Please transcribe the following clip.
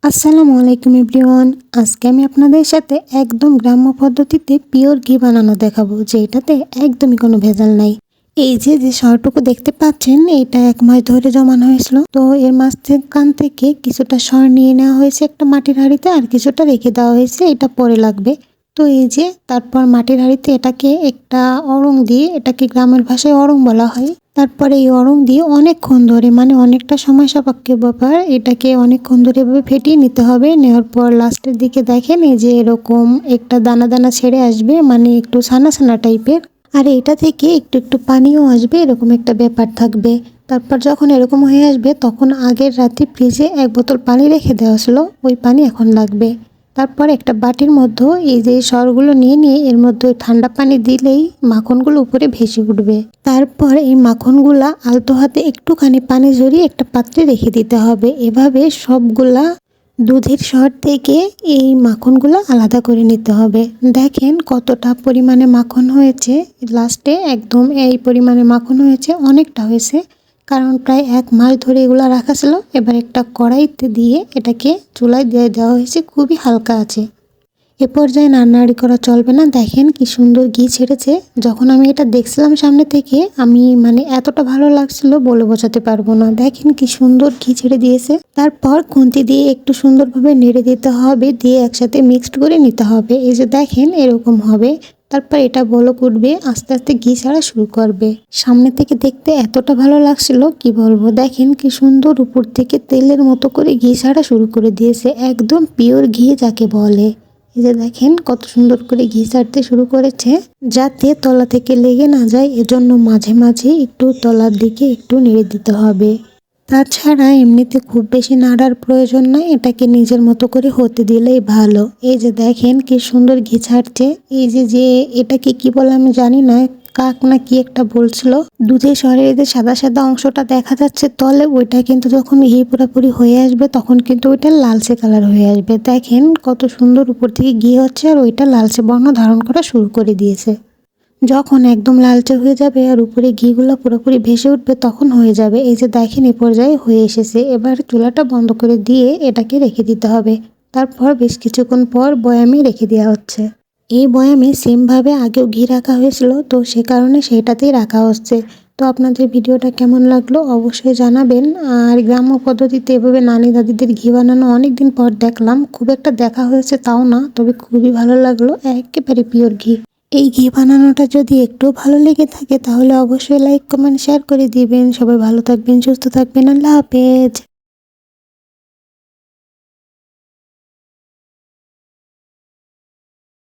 আসসালামু আলাইকুম এভরিওয়ান। আজকে আমি আপনাদের সাথে একদম গ্রাম্য পদ্ধতিতে পিওর ঘি বানানো দেখাবো, যেটাতে একদমই কোনো ভেজাল নাই। এই যে সরটুকু দেখতে পাচ্ছেন, এটা 1 মাস ধরে জমানো হয়েছিল। তো এর মাঝখান থেকে কিছুটা সর নিয়ে নেওয়া হয়েছে একটা মাটির হাঁড়িতে, আর কিছুটা রেখে দেওয়া হয়েছে, এটা পরে লাগবে। তো এই যে তারপর মাটির হাঁড়িতে এটাকে একটা অড়ং দিয়ে, এটাকে গ্রামের ভাষায় অড়ং বলা হয়। তারপরে এই অড়ং দিয়ে অনেকক্ষণ ধরে, মানে অনেকটা সময় সাপেক্ষ ব্যাপার, এটাকে অনেকক্ষণ ধরে এভাবে ফেটিয়ে নিতে হবে। নেওয়ার পর লাস্টের দিকে দেখেন এই যে এরকম একটা দানা দানা ছেড়ে আসবে, মানে একটু ছানা ছানা টাইপের। আর এটা থেকে একটু একটু পানিও আসবে, এরকম একটা ব্যাপার থাকবে। তারপর যখন এরকম হয়ে আসবে, তখন আগের রাতে ফ্রিজে 1 বোতল পানি রেখে দেওয়া ছিল, ওই পানি এখন লাগবে। তারপর একটা বাটির মধ্যে এই যে সরগুলো নিয়ে এর মধ্যে ঠান্ডা পানি দিলেই মাখনগুলো উপরে ভেসে উঠবে। তারপর এই মাখনগুলা আলতো হাতে একটুখানি পানি ঝরিয়ে একটা পাত্রে রেখে দিতে হবে। এভাবে সবগুলা দুধের সর থেকে এই মাখনগুলো আলাদা করে নিতে হবে। দেখেন কতটা পরিমাণে মাখন হয়েছে, লাস্টে একদম এই পরিমাণে মাখন হয়েছে, অনেকটা হয়েছে। কারণ প্রায় 1 মাস ধরে এগুলো রাখা ছিল। এবার একটা কড়াইতে দিয়ে এটাকে চুলায় দিয়ে দেওয়া হয়েছে, খুবই হালকা আছে। এ পর্যায়ে নাড়ানাড়ি করা চলবে না। দেখেন কি সুন্দর ঘি ছেড়েছে। যখন আমি এটা দেখছিলাম সামনে থেকে, আমি মানে এতটা ভালো লাগছিল বলে বোঝাতে পারবো না। দেখেন কি সুন্দর ঘি ছেড়ে দিয়েছে। তারপর খুন্তি দিয়ে একটু সুন্দরভাবে নেড়ে দিতে হবে, দিয়ে একসাথে মিক্সড করে নিতে হবে। এই যে দেখেন এরকম হবে। তারপর এটা বলক উঠবে, আস্তে আস্তে ঘি ছাড়া শুরু করবে। সামনে থেকে দেখতে এতটা ভালো লাগছিল কি বলবো। দেখেন কি সুন্দর উপর থেকে তেলের মতো করে ঘি ছাড়া শুরু করে দিয়েছে, একদম পিওর ঘি যাকে বলে। এই যে দেখেন কত সুন্দর করে ঘি ছাড়তে শুরু করেছে, যাতে তলা থেকে লেগে না যায়, এজন্য মাঝে মাঝে একটু তলার দিকে একটু নেড়ে দিতে হবে। তাছাড়া এমনিতে খুব বেশি নাড়ার প্রয়োজন নাই, এটাকে নিজের মতো করে হতে দিলেই ভালো। এই যে দেখেন কি সুন্দর ঘি ছাড়ছে। এই যে এটাকে কি বলে আমি জানি না, কাক না কি একটা বলছিল। দুধের সরের যে সাদা সাদা অংশটা দেখা যাচ্ছে তলে, ওইটা কিন্তু যখন ঘি পুরোপুরি হয়ে আসবে, তখন কিন্তু ওইটা লালচে কালার হয়ে আসবে। দেখেন কত সুন্দর উপর থেকে ঘি হচ্ছে, আর ওইটা লালচে বর্ণ ধারণ করা শুরু করে দিয়েছে। যখন একদম লালচে হয়ে যাবে আর উপরে ঘিগুলো পুরোপুরি ভেসে উঠবে, তখন হয়ে যাবে। এই যে দেখেন এই পর্যায়ে হয়ে এসেছে। এবার চুলাটা বন্ধ করে দিয়ে এটাকে রেখে দিতে হবে। তারপর বেশ কিছুক্ষণ পর বয়ামে রেখে দেওয়া হচ্ছে। এই বয়ামে সেমভাবে আগেও ঘি রাখা হয়েছিল, তো সে কারণে সেইটাতেই রাখা হচ্ছে। তো আপনাদের ভিডিওটা কেমন লাগলো অবশ্যই জানাবেন। আর গ্রাম্য পদ্ধতিতে এভাবে নানি দাদিদের ঘি বানানো অনেক দিন পর দেখলাম, খুব একটা দেখা হয়েছে তাও না, তবে খুবই ভালো লাগলো, একেবারে পিওর ঘি। এই ঘি বানানোটা যদি একটু ভালো লেগে থাকে, তাহলে অবশ্যই লাইক কমেন্ট শেয়ার করে দিবেন। সবাই ভালো থাকবেন, সুস্থ থাকবেন। আল্লাহ হাফেজ।